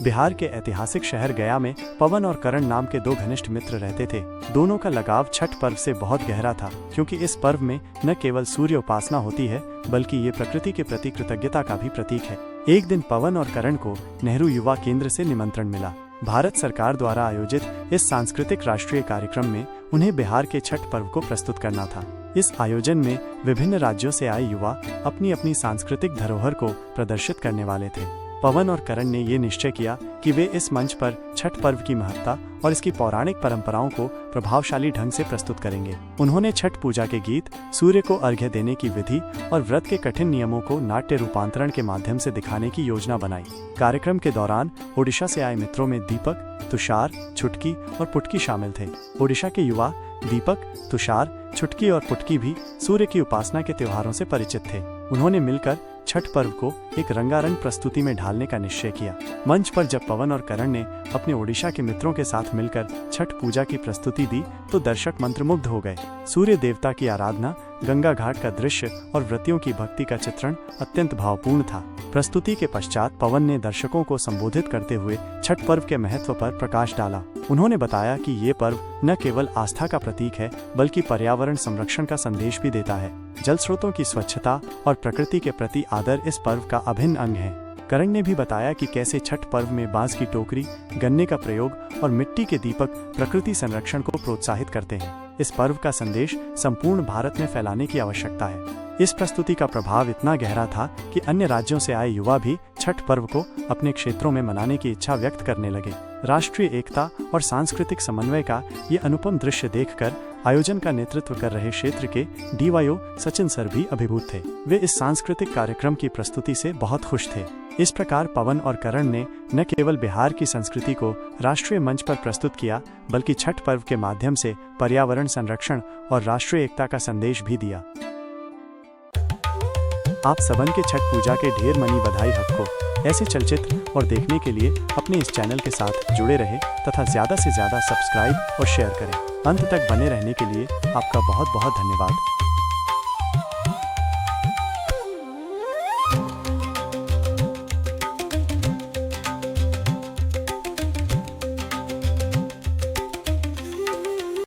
बिहार के ऐतिहासिक शहर गया में पवन और करण नाम के दो घनिष्ठ मित्र रहते थे। दोनों का लगाव छठ पर्व से बहुत गहरा था, क्योंकि इस पर्व में न केवल सूर्य उपासना होती है, बल्कि ये प्रकृति के प्रति कृतज्ञता का भी प्रतीक है। एक दिन पवन और करण को नेहरू युवा केंद्र से निमंत्रण मिला। भारत सरकार द्वारा आयोजित इस सांस्कृतिक राष्ट्रीय कार्यक्रम में उन्हें बिहार के छठ पर्व को प्रस्तुत करना था। इस आयोजन में विभिन्न राज्यों से आए युवा अपनी अपनी सांस्कृतिक धरोहर को प्रदर्शित करने वाले थे। पवन और करण ने ये निश्चय किया कि वे इस मंच पर छठ पर्व की महत्ता और इसकी पौराणिक परंपराओं को प्रभावशाली ढंग से प्रस्तुत करेंगे। उन्होंने छठ पूजा के गीत, सूर्य को अर्घ्य देने की विधि और व्रत के कठिन नियमों को नाट्य रूपांतरण के माध्यम से दिखाने की योजना बनाई। कार्यक्रम के दौरान ओडिशा से आए मित्रों में दीपक, तुषार, छुटकी और पुटकी शामिल थे। ओडिशा के युवा दीपक, तुषार, छुटकी और पुटकी भी सूर्य की उपासना के त्योहारों से परिचित थे। उन्होंने मिलकर छठ पर्व को एक रंगारंग प्रस्तुति में ढालने का निश्चय किया। मंच पर जब पवन और करण ने अपने ओडिशा के मित्रों के साथ मिलकर छठ पूजा की प्रस्तुति दी तो दर्शक मंत्रमुग्ध हो गए। सूर्य देवता की आराधना, गंगा घाट का दृश्य और व्रतियों की भक्ति का चित्रण अत्यंत भावपूर्ण था। प्रस्तुति के पश्चात पवन ने दर्शकों को संबोधित करते हुए छठ पर्व के महत्व पर प्रकाश डाला। उन्होंने बताया कि ये पर्व न केवल आस्था का प्रतीक है, बल्कि पर्यावरण संरक्षण का संदेश भी देता है। जल स्रोतों की स्वच्छता और प्रकृति के प्रति आदर इस पर्व का अभिन्न अंग है। करण ने भी बताया कि कैसे छठ पर्व में बांस की टोकरी, गन्ने का प्रयोग और मिट्टी के दीपक प्रकृति संरक्षण को प्रोत्साहित करते हैं। इस पर्व का संदेश संपूर्ण भारत में फैलाने की आवश्यकता है। इस प्रस्तुति का प्रभाव इतना गहरा था कि अन्य राज्यों से आए युवा भी छठ पर्व को अपने क्षेत्रों में मनाने की इच्छा व्यक्त करने लगे। राष्ट्रीय एकता और सांस्कृतिक समन्वय का ये अनुपम दृश्य देखकर आयोजन का नेतृत्व कर रहे क्षेत्र के डीवाईओ सचिन सर भी अभिभूत थे। वे इस सांस्कृतिक कार्यक्रम की प्रस्तुति से बहुत खुश थे। इस प्रकार पवन और करण ने न केवल बिहार की संस्कृति को राष्ट्रीय मंच पर प्रस्तुत किया, बल्कि छठ पर्व के माध्यम से पर्यावरण संरक्षण और राष्ट्रीय एकता का संदेश भी दिया। आप सबन के छठ पूजा के ढेर मनी बधाई हक को। ऐसे चलचित्र और देखने के लिए अपने इस चैनल के साथ जुड़े रहें तथा ज़्यादा से ज़्यादा सब्सक्राइब और शेयर करें। अंत तक बने रहने के लिए आपका बहुत बहुत धन्यवाद।